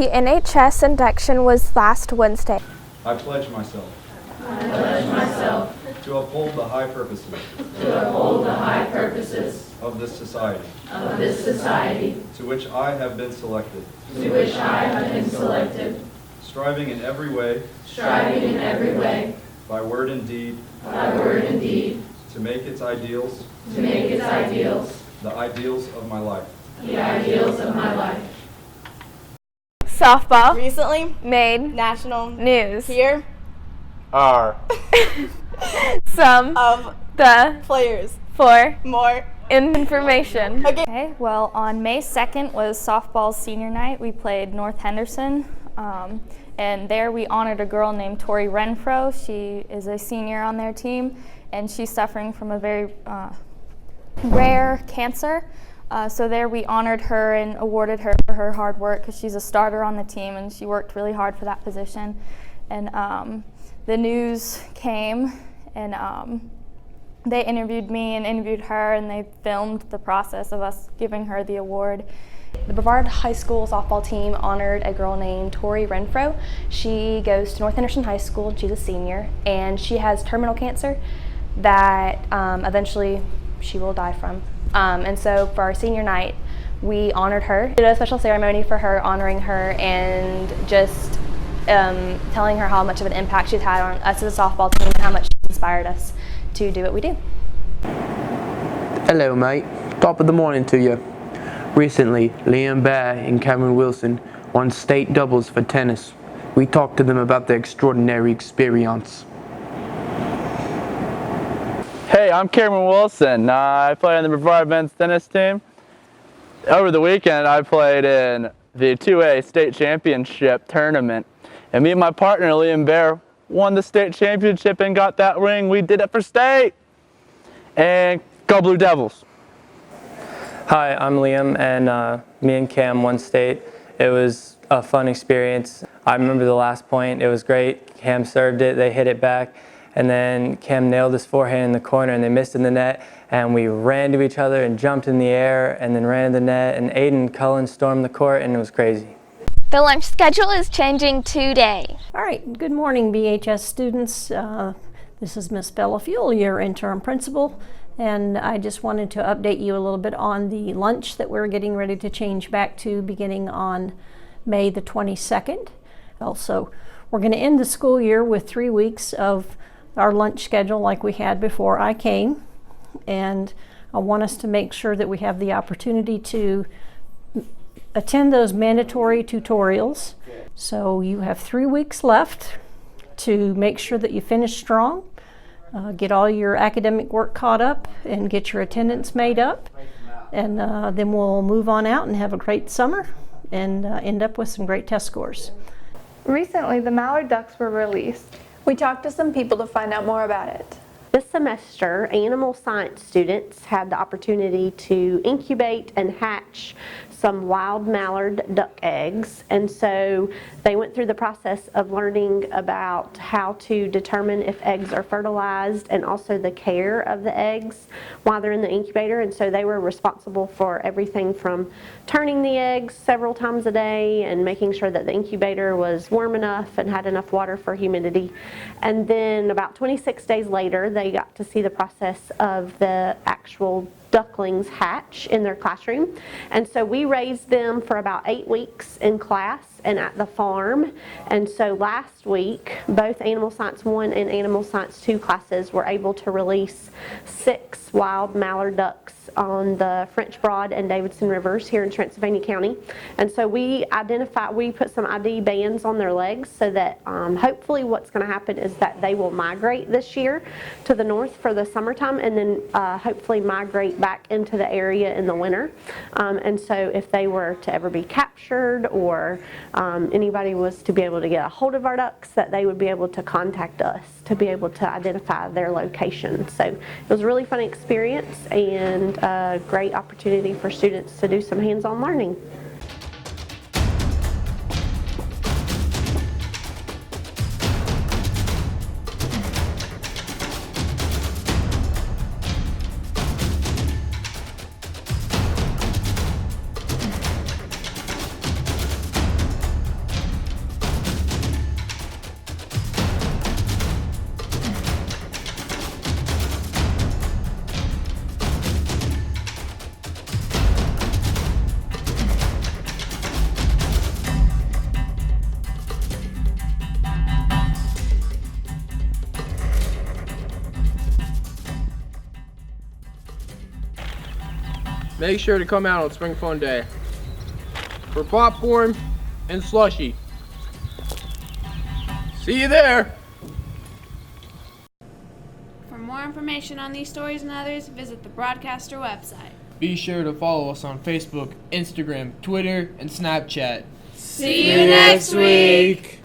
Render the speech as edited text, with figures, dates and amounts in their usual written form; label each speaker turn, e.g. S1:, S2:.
S1: The NHS induction was last Wednesday.
S2: I pledge myself
S3: I pledge myself
S2: to uphold the high purposes
S3: to uphold the high purposes
S2: of this society
S3: of this society
S2: to which I have been selected,
S3: to which I have been selected,
S2: striving in every way, by word and deed, to make its ideals the ideals of my life.
S1: Softball
S4: Recently
S1: made
S4: national
S1: news.
S4: here
S5: are
S1: Some
S4: of
S1: the
S4: players
S1: for
S4: more
S1: information.
S6: Okay, well, on May 2nd was softball's senior night. We played North Henderson, and there we honored a girl named Tori Renfro. She is a senior on their team, and she's suffering from a very rare cancer. So there we honored her and awarded her for her hard work because she's a starter on the team and she worked really hard for that position. And the news came and they interviewed me and interviewed her, and they filmed the process of us giving her the award.
S7: The Brevard High School softball team honored a girl named Tori Renfro. She goes to North Henderson High School, and she's a senior, and she has terminal cancer that eventually she will die from. And so for our senior night, we honored her. We did a special ceremony for her, honoring her, and just telling her how much of an impact she's had on us as a softball team and how much she's inspired us to do what we do.
S8: Hello, mate. Top of the morning to you. Recently, Liam Bear and Cameron Wilson won state doubles for tennis. We talked to them about their extraordinary experience.
S5: Hey, I'm Cameron Wilson. I play on the Brevard men's tennis team. Over the weekend, I played in the 2A state championship tournament, and me and my partner, Liam Bear, won the state championship and got that ring. We did it for state. And go Blue Devils.
S9: Hi, I'm Liam, and me and Cam won state. It was a fun experience. I remember the last point. It was great. Cam served it, they hit it back, and then Cam nailed his forehand in the corner and they missed in the net, and we ran to each other and jumped in the air and then ran to the net, and Aiden Cullen stormed the court, and it was crazy.
S1: The lunch schedule is changing today.
S10: All right, good morning, BHS students. This is Miss Bella Fuel, your interim principal, and I just wanted to update you a little bit on the lunch that we're getting ready to change back to beginning on May the 22nd. Also, we're going to end the school year with 3 weeks of our lunch schedule like we had before I came, and I want us to make sure that we have the opportunity to attend those mandatory tutorials. So you have 3 weeks left to make sure that you finish strong, get all your academic work caught up, and get your attendance made up, and then we'll move on out and have a great summer and end up with some great test scores.
S1: Recently, the mallard ducks were released.
S4: We talked to some people to find out more about it.
S11: This semester, animal science students had the opportunity to incubate and hatch some wild mallard duck eggs, and so they went through the process of learning about how to determine if eggs are fertilized and also the care of the eggs while they're in the incubator. And so they were responsible for everything from turning the eggs several times a day and making sure that the incubator was warm enough and had enough water for humidity. And then about 26 days later, they got to see the process of the actual ducklings hatch in their classroom. And so we raised them for about 8 weeks in class and at the farm. And so last week, both Animal Science 1 and Animal Science 2 classes were able to release 6 wild mallard ducks on the French Broad and Davidson Rivers here in Transylvania County. And so we put some ID bands on their legs so that hopefully what's going to happen is that they will migrate this year to the north for the summertime, and then hopefully migrate back into the area in the winter. And so if they were to ever be captured, or anybody was to be able to get a hold of our ducks, that they would be able to contact us to be able to identify their location. So it was a really fun experience and a great opportunity for students to do some hands-on learning.
S8: make sure to come out on Spring Fun Day for popcorn and slushie. See you there!
S12: For more information on these stories and others, visit the Broadcaster website.
S8: Be sure to follow us on Facebook, Instagram, Twitter, and Snapchat.
S3: See you next week.